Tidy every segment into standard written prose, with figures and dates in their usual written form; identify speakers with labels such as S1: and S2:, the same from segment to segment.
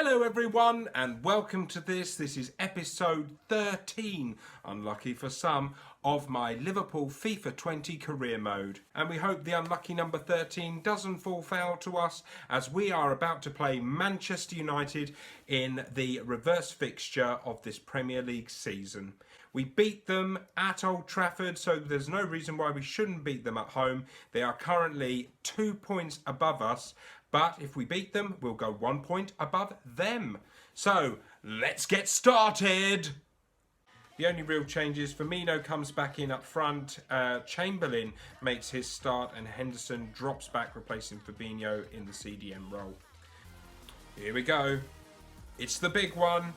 S1: Hello everyone and welcome to this. This is episode 13, unlucky for some, of my Liverpool FIFA 20 career mode. And we hope the unlucky number 13 doesn't fall foul to us as we are about to play Manchester United in the reverse fixture of this Premier League season. We beat them at Old Trafford, so there's no reason why we shouldn't beat them at home. They are currently 2 points above us. But if we beat them, we'll go 1 point above them. So, let's get started! The only real change is Firmino comes back in up front, Chamberlain makes his start and Henderson drops back replacing Fabinho in the CDM role. Here we go. It's the big one.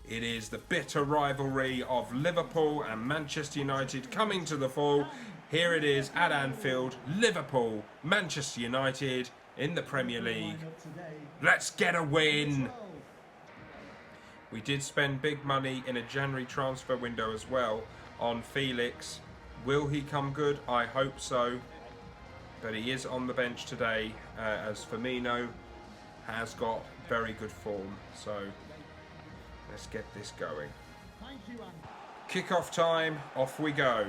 S1: It is the bitter rivalry of Liverpool and Manchester United coming to the fore. Here it is at Anfield, Liverpool, Manchester United in the Premier League. Let's get a win! We did spend big money in a January transfer window as well on Felix. Will he come good? I hope so. But he is on the bench today as Firmino has got very good form. So let's get this going. Kick-off time, off we go.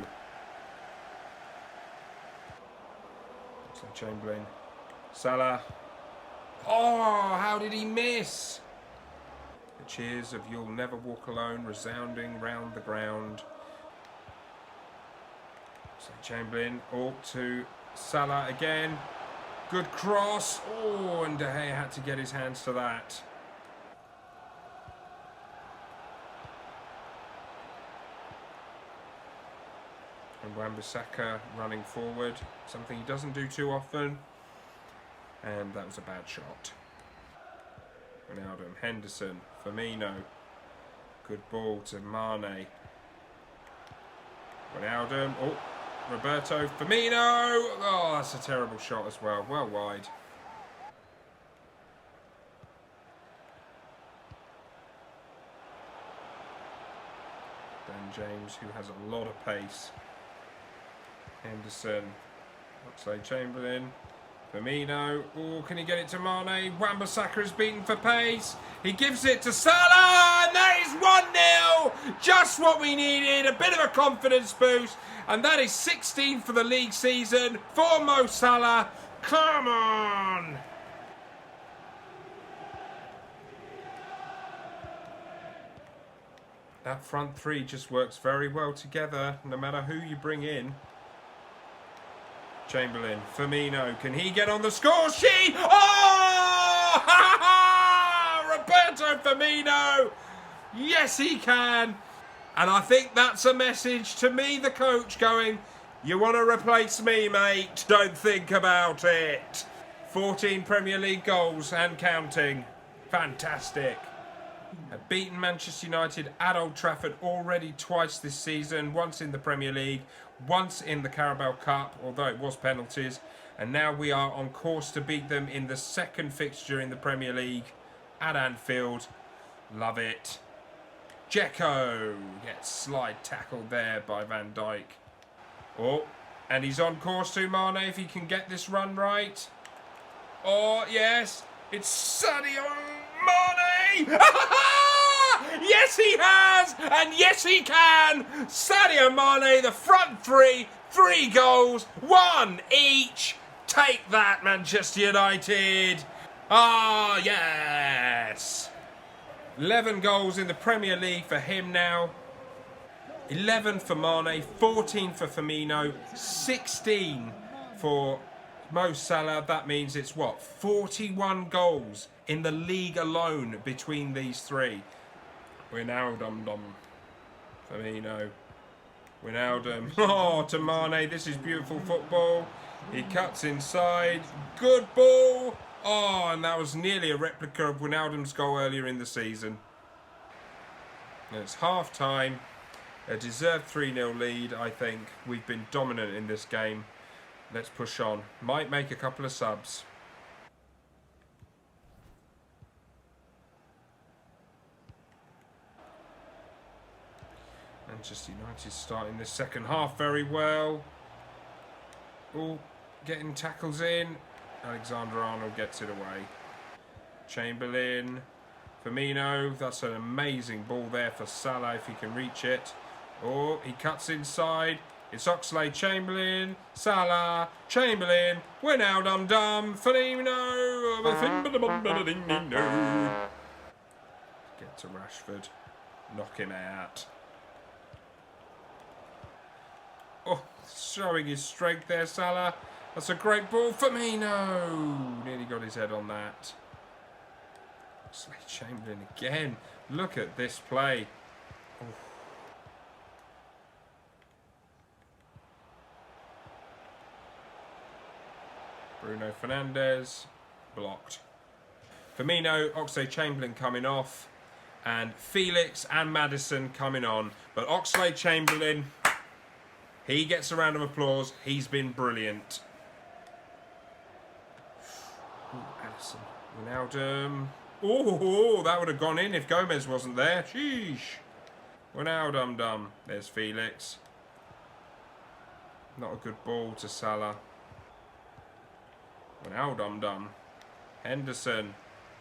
S1: So Chamberlain. Salah. Oh, how did he miss? The cheers of "You'll Never Walk Alone" resounding round the ground. So Chamberlain, to Salah again. Good cross. Oh, and De Gea had to get his hands to that. And Wan-Bissaka running forward, something he doesn't do too often. And that was a bad shot. Ronaldo, Henderson, Firmino. Good ball to Mane. Ronaldo, Roberto, Firmino. Oh, that's a terrible shot as well. Well wide. Ben James, who has a lot of pace. Henderson, Oxlade-Chamberlain. Firmino, can he get it to Mane? Wan-Bissaka is beaten for pace. He gives it to Salah, and that is 1-0. Just what we needed, a bit of a confidence boost. And that is 16 for the league season for Mo Salah. Come on! That front three just works very well together, no matter who you bring in. Chamberlain, Firmino, can he get on the score sheet? Oh! Ha ha! Roberto Firmino! Yes, he can. And I think that's a message to me, the coach, going, you want to replace me, mate? Don't think about it. 14 Premier League goals and counting. Fantastic. Have beaten Manchester United at Old Trafford already twice this season, once in the Premier League, once in the Carabao Cup, although it was penalties, and now we are on course to beat them in the second fixture in the Premier League at Anfield. Love it. Dzeko gets slide tackled there by Van Dijk. Oh, and he's on course to Mane if he can get this run right. Oh, yes, it's Sadio Mane! Yes, he has! And yes, he can! Sadio Mane, the front three, 3 goals, 1 each. Take that, Manchester United! Ah, yes! 11 goals in the Premier League for him now. 11 for Mane, 14 for Firmino, 16 for Mo Salah. That means it's what? 41 goals in the league alone between these three. Wijnaldum, Firmino, Wijnaldum. Oh, to Mane. This is beautiful football. He cuts inside. Good ball. Oh, and that was nearly a replica of Wijnaldum's goal earlier in the season. And it's half time. A deserved 3-0 lead, I think. We've been dominant in this game. Let's push on. Might make a couple of subs. Manchester United starting the second half very well. Oh, getting tackles in. Alexander-Arnold gets it away. Chamberlain. Firmino, that's an amazing ball there for Salah if he can reach it. Oh, he cuts inside. It's Oxlade-Chamberlain, Salah, Chamberlain, Wijnaldum, Firmino. Get to Rashford, knock him out. Oh, showing his strength there, Salah. That's a great ball. Firmino nearly got his head on that. Oxlade-Chamberlain again. Look at this play. Oh. Bruno Fernandes, blocked. Firmino, Oxlade-Chamberlain coming off, and Felix and Maddison coming on. But Oxlade-Chamberlain, he gets a round of applause. He's been brilliant. Ooh, Addison, Wijnaldum. Oh, that would have gone in if Gomez wasn't there. Sheesh. Wijnaldum. There's Felix. Not a good ball to Salah. Wijnaldum. Henderson.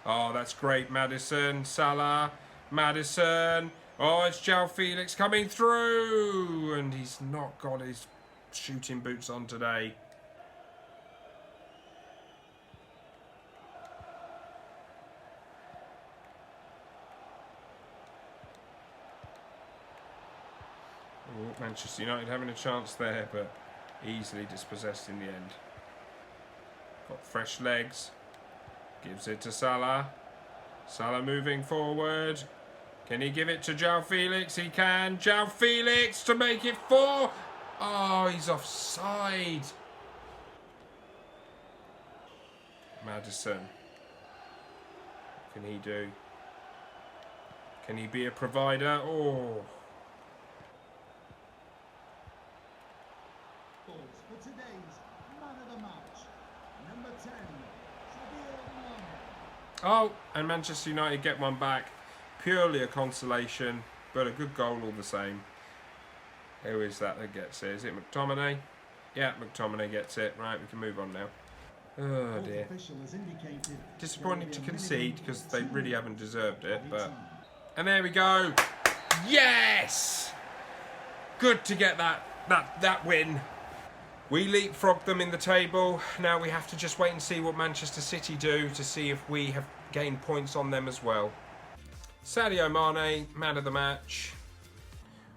S1: Oh, that's great. Maddison. Salah. Maddison. Oh, it's João Felix coming through. And he's not got his shooting boots on today. Oh, Manchester United having a chance there, but easily dispossessed in the end. Got fresh legs. Gives it to Salah. Salah moving forward. Can he give it to João Felix? He can. João Felix to make it 4. Oh, he's offside. Maddison. What can he do? Can he be a provider? Oh.
S2: For today's man of the match, number 10,
S1: Oh, and Manchester United get one back. Purely a consolation, but a good goal all the same. Who is that gets it? Is it McTominay? Yeah, McTominay gets it. Right, we can move on now. Oh dear. Disappointing to concede because they really haven't deserved it, but... And there we go. Yes! Good to get that win. We leapfrogged them in the table. Now we have to just wait and see what Manchester City do to see if we have gained points on them as well. Sadio Mane, man of the match.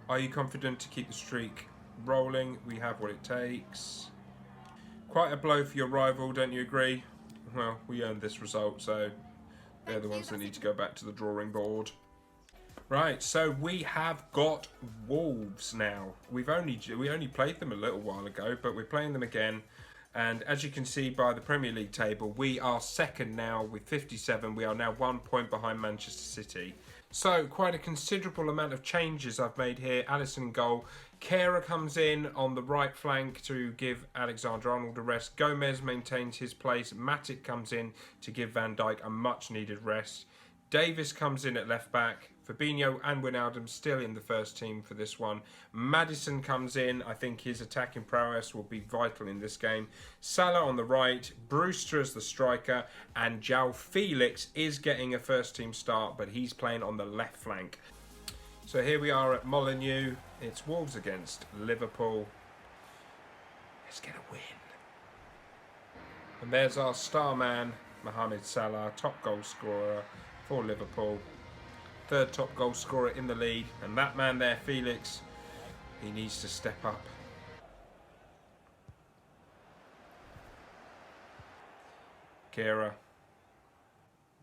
S1: Are you confident to keep the streak rolling? We have what it takes. Quite a blow for your rival, don't you agree? Well, we earned this result, so they're the ones that need to go back to the drawing board. Right, so we have got Wolves now. We only played them a little while ago, but we're playing them again. And as you can see by the Premier League table, we are second now with 57. We are now 1 point behind Manchester City. So quite a considerable amount of changes I've made here. Alisson in goal. Kehrer comes in on the right flank to give Alexander-Arnold a rest. Gomez maintains his place. Matic comes in to give Van Dijk a much needed rest. Davis comes in at left back. Fabinho and Wijnaldum still in the first team for this one. Maddison comes in. I think his attacking prowess will be vital in this game. Salah on the right. Brewster as the striker. And João Felix is getting a first team start, but he's playing on the left flank. So here we are at Molineux. It's Wolves against Liverpool. Let's get a win. And there's our star man, Mohamed Salah, top goal scorer for Liverpool. Third top goal scorer in the league. And that man there, Felix, he needs to step up. Kehrer.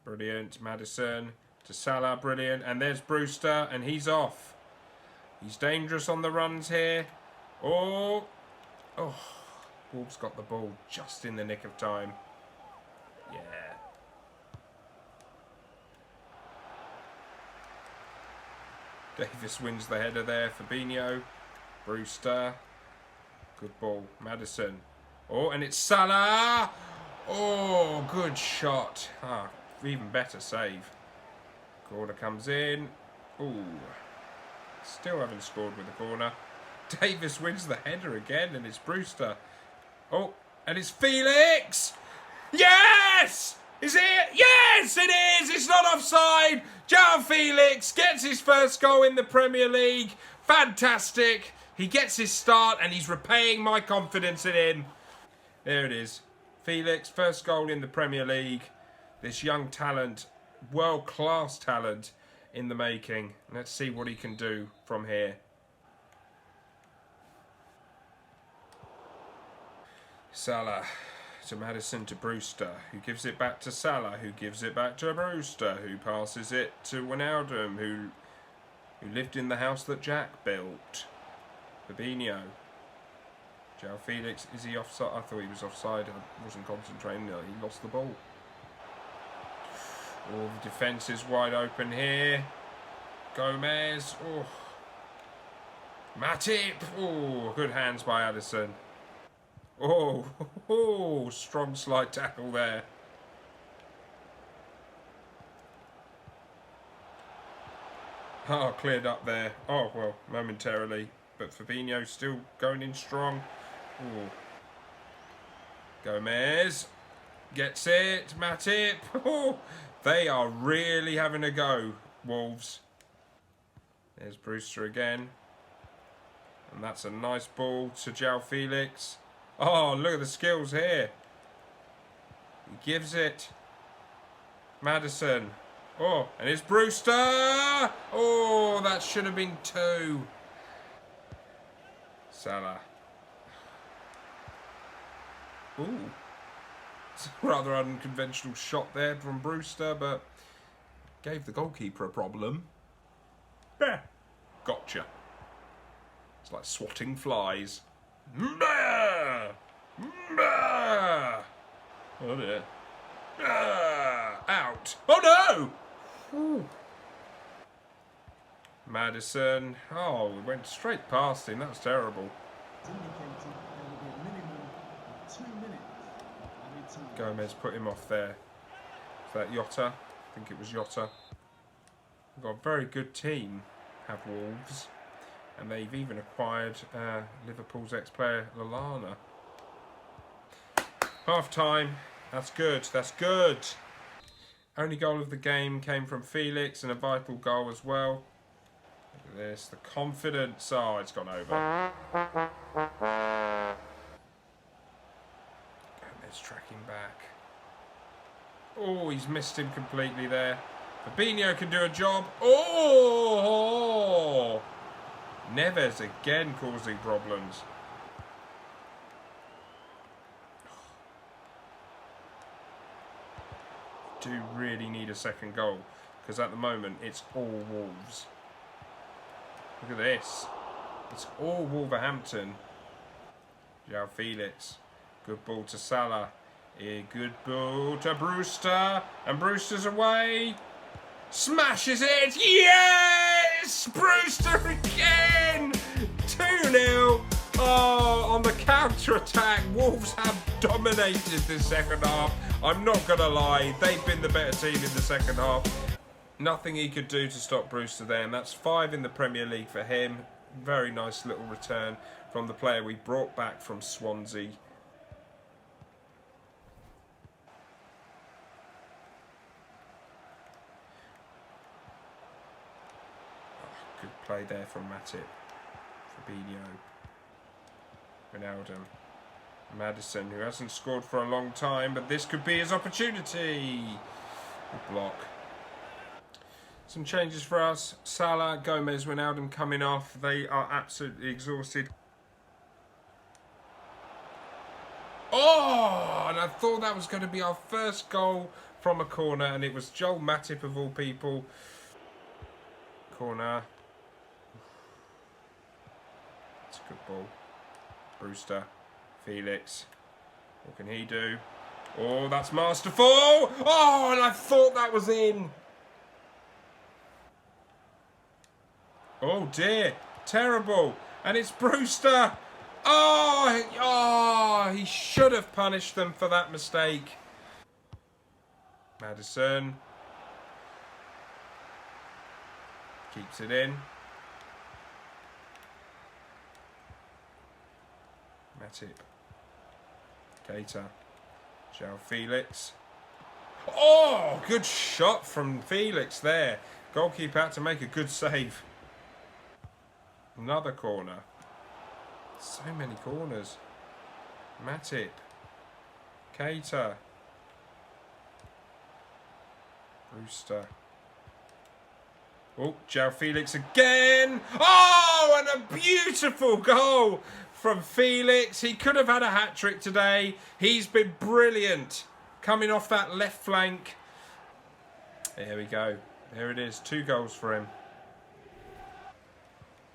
S1: Brilliant. Maddison to Salah. Brilliant. And there's Brewster. And he's off. He's dangerous on the runs here. Oh. Wolves got the ball just in the nick of time. Yeah. Davis wins the header there. Fabinho. Brewster. Good ball. Maddison. Oh, and it's Salah. Oh, good shot. Ah, even better save. Corner comes in. Ooh. Still haven't scored with the corner. Davis wins the header again, and it's Brewster. Oh, and it's Felix. Yes! Is it? Yes, it is. It's not offside. João Felix gets his first goal in the Premier League. Fantastic. He gets his start and he's repaying my confidence in him. There it is. Felix, first goal in the Premier League. This young talent, world-class talent in the making. Let's see what he can do from here. Salah to Maddison to Brewster, who gives it back to Salah, who gives it back to Brewster, who passes it to Wijnaldum, who lived in the house that Jack built. Fabinho. João Felix, is he offside? I thought he was offside. I wasn't concentrating. No, he lost the ball. All the defence is wide open here. Gomez. Oh. Matip. Oh, good hands by Addison. Oh, strong slide tackle there. Oh, cleared up there. Oh, well, momentarily. But Fabinho still going in strong. Ooh. Gomez gets it. Matip. Oh, they are really having a go, Wolves. There's Brewster again. And that's a nice ball to João Felix. Oh, look at the skills here. He gives it. Maddison. Oh, and it's Brewster. Oh, that should have been 2. Salah. Ooh. It's a rather unconventional shot there from Brewster, but gave the goalkeeper a problem. Yeah. Gotcha. It's like swatting flies. Oh dear. Out. Oh no! Ooh. Maddison. Oh, we went straight past him. That was terrible. Gomez put him off there. Is that Jota? I think it was Jota. We've got a very good team, have Wolves. And they've even acquired Liverpool's ex-player, Lallana. Half time. That's good. That's good. Only goal of the game came from Felix and a vital goal as well. Look at this. The confidence. Oh, it's gone over. Gomez tracking back. Oh, he's missed him completely there. Fabinho can do a job. Oh! Neves again causing problems. Do really need a second goal because at the moment it's all Wolves. Look at this. It's all Wolverhampton. João Felix. Good ball to Salah. A good ball to Brewster. And Brewster's away. Smashes it. Yes! Brewster again! 2-0. Oh, on the counter-attack, Wolves have dominated this second half. I'm not going to lie, they've been the better team in the second half. Nothing he could do to stop Brewster there, and that's 5 in the Premier League for him. Very nice little return from the player we brought back from Swansea. Good play there from Matip. Fabinho. Wijnaldum. Maddison, who hasn't scored for a long time, but this could be his opportunity. Good block. Some changes for us. Salah, Gomez, Wijnaldum coming off. They are absolutely exhausted. Oh, and I thought that was going to be our first goal from a corner, and it was Joel Matip of all people. Corner. It's a good ball. Brewster. Felix. What can he do? Oh, that's masterful. Oh, and I thought that was in. Oh, dear. Terrible. And it's Brewster. Oh, he should have punished them for that mistake. Maddison. Keeps it in. Matip. Keita. João Felix. Oh, good shot from Felix there. Goalkeeper had to make a good save. Another corner. So many corners. Matip. Keita. Brewster. Oh, João Felix again. Oh, and a beautiful goal from Felix. He could have had a hat-trick today. He's been brilliant. Coming off that left flank. There we go. There it is. 2 goals for him.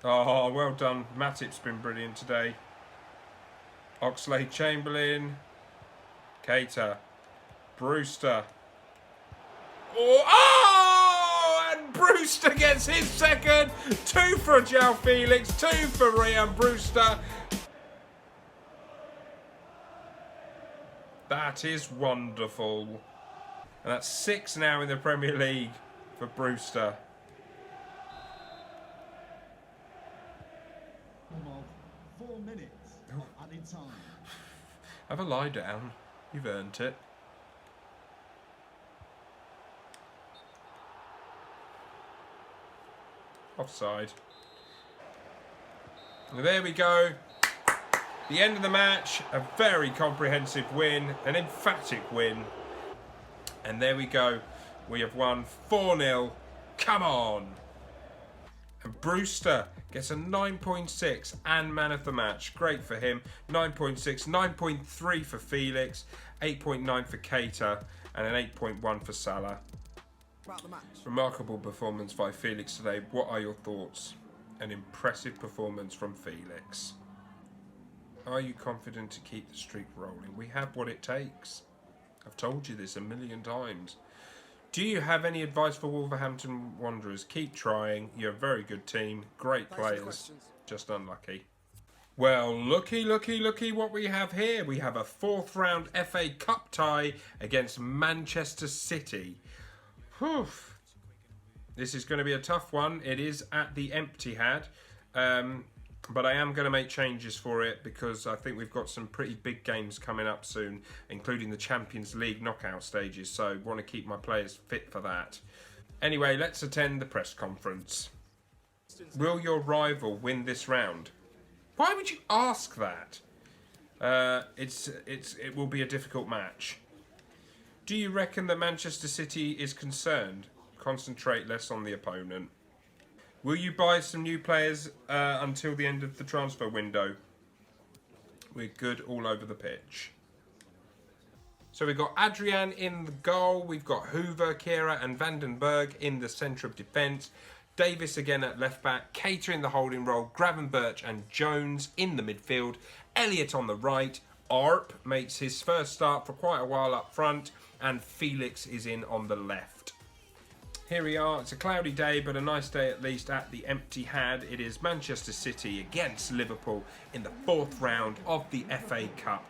S1: Oh, well done. Matip's been brilliant today. Oxlade-Chamberlain. Keita. Brewster. Oh, and Brewster gets his second. 2 for João Felix. 2 for Ryan Brewster. That is wonderful. And that's 6 now in the Premier League for Brewster.
S2: Of 4 minutes of added time.
S1: Have a lie down. You've earned it. Offside. And there we go. The end of the match. A very comprehensive win. An emphatic win. And there we go. We have won 4-0. Come on. And Brewster gets a 9.6 and man of the match. Great for him. 9.6, 9.3 for Felix, 8.9 for Keita, and an 8.1 for Salah. Remarkable performance by Felix today. What are your thoughts? An impressive performance from Felix. Are you confident to keep the streak rolling? We have what it takes. I've told you this a million times. Do you have any advice for Wolverhampton Wanderers? Keep trying. You're a very good team. Great players. Just unlucky. Well, looky what we have here. We have a 4th round FA Cup tie against Manchester City. Whew. This is going to be a tough one. It is at the Etihad. But I am going to make changes for it because I think we've got some pretty big games coming up soon, including the Champions League knockout stages, so I want to keep my players fit for that. Anyway, let's attend the press conference. Will your rival win this round? Why would you ask that? It will be a difficult match. Do you reckon that Manchester City is concerned? Concentrate less on the opponent. Will you buy some new players until the end of the transfer window? We're good all over the pitch. So we've got Adrian in the goal. We've got Hoover, Kira and Vandenberg in the centre of defence. Davis again at left back. Keita in the holding role. Gravenberch and Jones in the midfield. Elliott on the right. Arp makes his first start for quite a while up front. And Felix is in on the left. Here we are. It's a cloudy day, but a nice day at least at the Etihad. It is Manchester City against Liverpool in the 4th round of the FA Cup.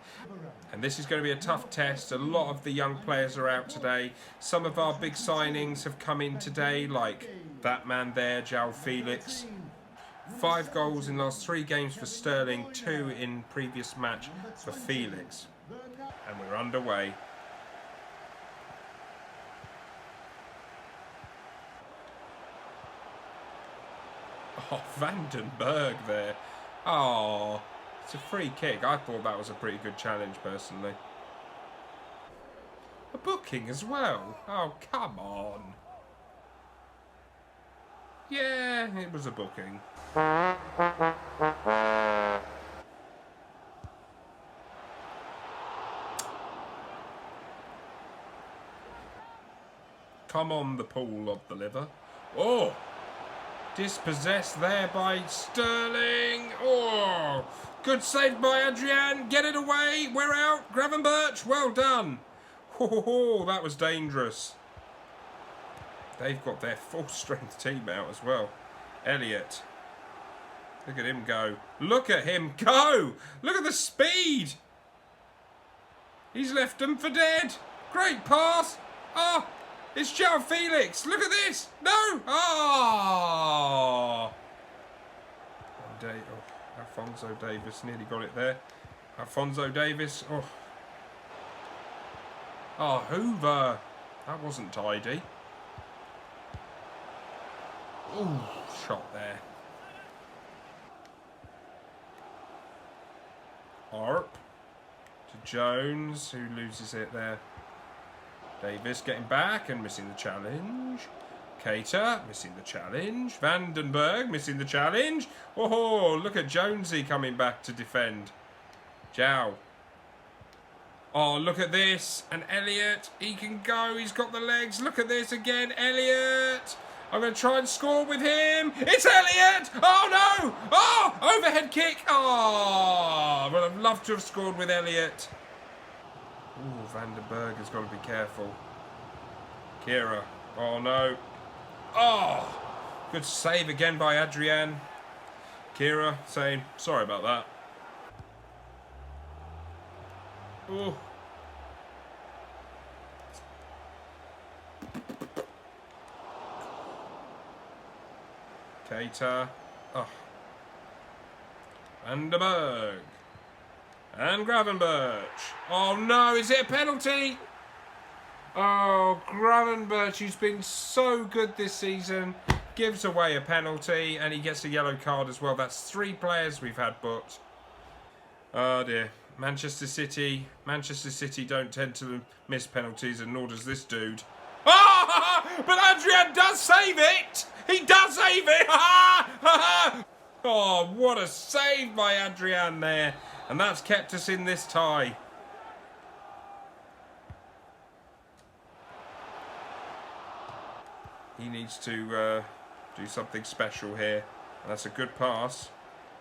S1: And this is going to be a tough test. A lot of the young players are out today. Some of our big signings have come in today, like that man there, João Felix. 5 goals in the last 3 games for Sterling, 2 in previous match for Felix. And we're underway. Oh, Vandenberg there. Oh, it's a free kick. I thought that was a pretty good challenge, personally. A booking as well. Oh, come on. Yeah, it was a booking. Come on, the pool of the liver. Oh! Dispossessed there by Sterling. Oh, good save by Adrian. Get it away. We're out. Gravenberch, well done. Oh, that was dangerous. They've got their full-strength team out as well. Elliott. Look at him go. Look at him go. Look at the speed. He's left them for dead. Great pass. Oh. It's João Felix. Look at this. No. Oh. Alphonso Davis nearly got it there. Alphonso Davis. Oh. Oh, Hoover. That wasn't tidy. Ooh, shot there. Arp to Jones, who loses it there. Davis getting back and missing the challenge. Cater missing the challenge. Vandenberg missing the challenge. Oh, look at Jonesy coming back to defend. Jow. Oh, look at this. And Elliott, he can go. He's got the legs. Look at this again. Elliott. I'm going to try and score with him. It's Elliott. Oh, no. Oh, overhead kick. Oh, but I'd love to have scored with Elliott. Ooh, Vandenberg has got to be careful. Kira. Oh, no. Oh, good save again by Adrian. Kira saying, sorry about that. Ooh. Cater. Oh. Vandenberg. And Gravenberch. Oh no, is it a penalty? Oh, Gravenberch, who's been so good this season, gives away a penalty and he gets a yellow card as well. That's 3 players we've had booked. Oh dear. Manchester City don't tend to miss penalties, and nor does this dude. Oh, but Adrian does save it! He does save it! Oh, what a save by Adrian there. And that's kept us in this tie. He needs to do something special here. And that's a good pass.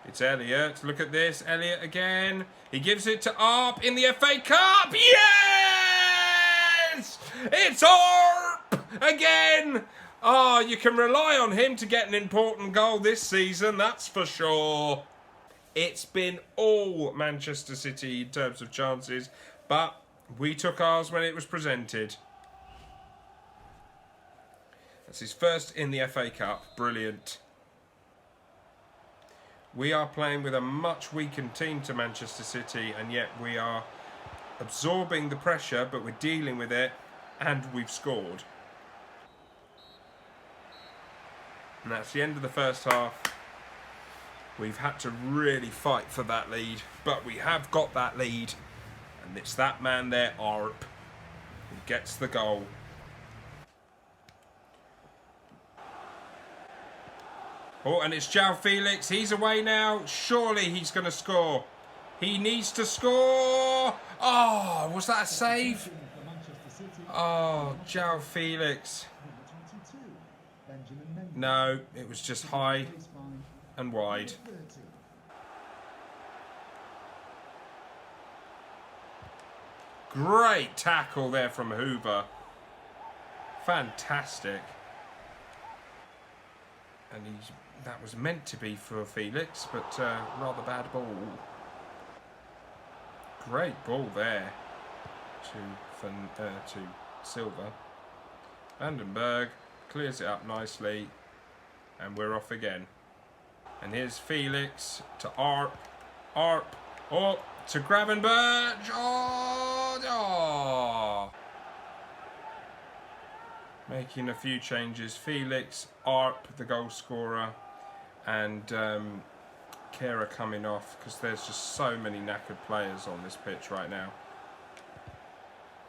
S1: It's Elliott. Look at this. Elliott again. He gives it to Arp in the FA Cup. Yes! It's Arp again. Oh, you can rely on him to get an important goal this season, that's for sure. It's been all Manchester City in terms of chances, but we took ours when it was presented. That's his first in the FA Cup. Brilliant. We are playing with a much weakened team to Manchester City, and yet we are absorbing the pressure, but we're dealing with it, and we've scored. And that's the end of the first half. We've had to really fight for that lead, but we have got that lead. And it's that man there, Arp, who gets the goal. Oh, and it's João Felix. He's away now. Surely he's going to score. He needs to score. Oh, was that a save? Oh, João Felix. No, it was just high and wide. Great tackle there from Hoover. Fantastic. And that was meant to be for Felix, but rather bad ball. Great ball there to Silva. Vandenberg clears it up nicely, and we're off again. And here's Felix to Arp. Arp. Oh, to Gravenberch. Oh. Making a few changes. Felix, Arp, the goal scorer, and Kera coming off, because there's just so many knackered players on this pitch right now.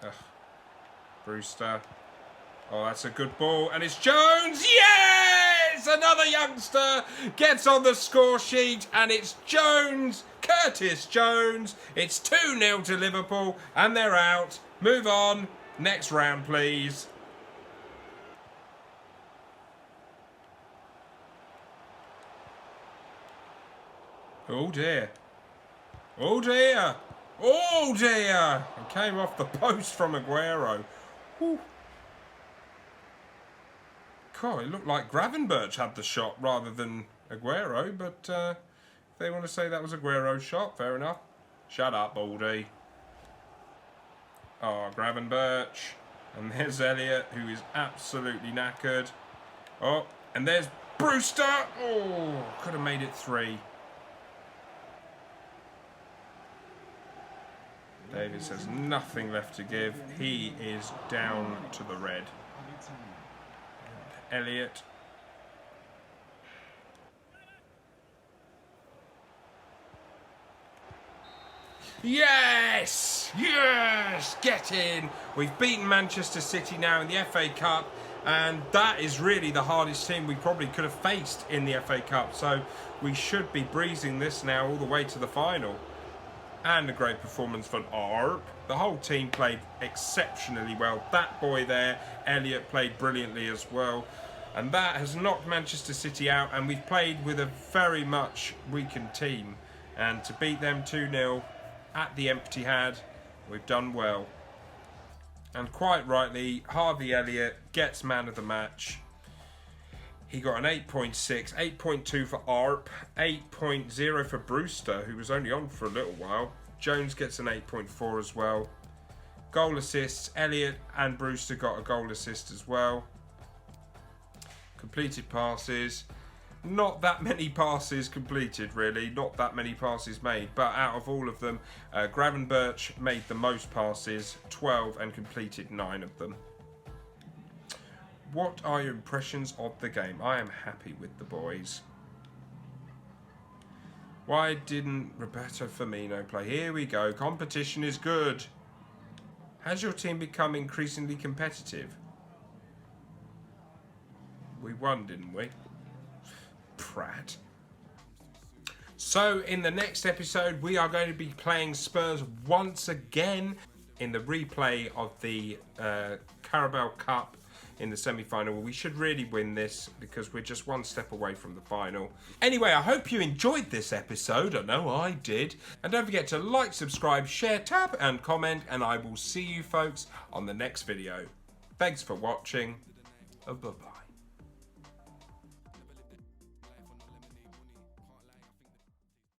S1: Ugh. Brewster. Oh, that's a good ball. And it's Jones. Yes! Another youngster gets on the score sheet. And it's Jones. Curtis Jones. It's 2-0 to Liverpool. And they're out. Move on. Next round, please. Oh, dear. Oh, dear. Oh, dear. It came off the post from Aguero. Whew. God, it looked like Gravenberch had the shot rather than Aguero, but if they want to say that was Aguero's shot, fair enough. Shut up, Baldy. Oh, Gravenberch. And there's Elliott, who is absolutely knackered. Oh, and there's Brewster. Oh, could have made it 3. Davis has nothing left to give. He is down to the red. Elliott. Yes! Yes! Get in! We've beaten Manchester City now in the FA Cup, and that is really the hardest team we probably could have faced in the FA Cup, so we should be breezing this now all the way to the final. And a great performance from Arp. The whole team played exceptionally well. That boy there, Elliott, played brilliantly as well. And that has knocked Manchester City out, and we've played with a very much weakened team. And to beat them 2-0 at the TwinHat, we've done well. And quite rightly, Harvey Elliott gets man of the match. He got an 8.6, 8.2 for Arp, 8.0 for Brewster, who was only on for a little while. Jones gets an 8.4 as well. Goal assists, Elliott and Brewster got a goal assist as well. Completed passes. Not that many passes completed, really. Not that many passes made. But out of all of them, Gravenberch made the most passes, 12, and completed 9 of them. What are your impressions of the game? I am happy with the boys. Why didn't Roberto Firmino play? Here we go. Competition is good. Has your team become increasingly competitive? We won, didn't we? Prat. So in the next episode we are going to be playing Spurs once again in the replay of the Carabao Cup in the semi-final. We should really win this because we're just one step away from the final. Anyway, I hope you enjoyed this episode. I know I did. And don't forget to like, subscribe, share, tab and comment, and I will see you folks on the next video. Thanks for watching. Bye-bye.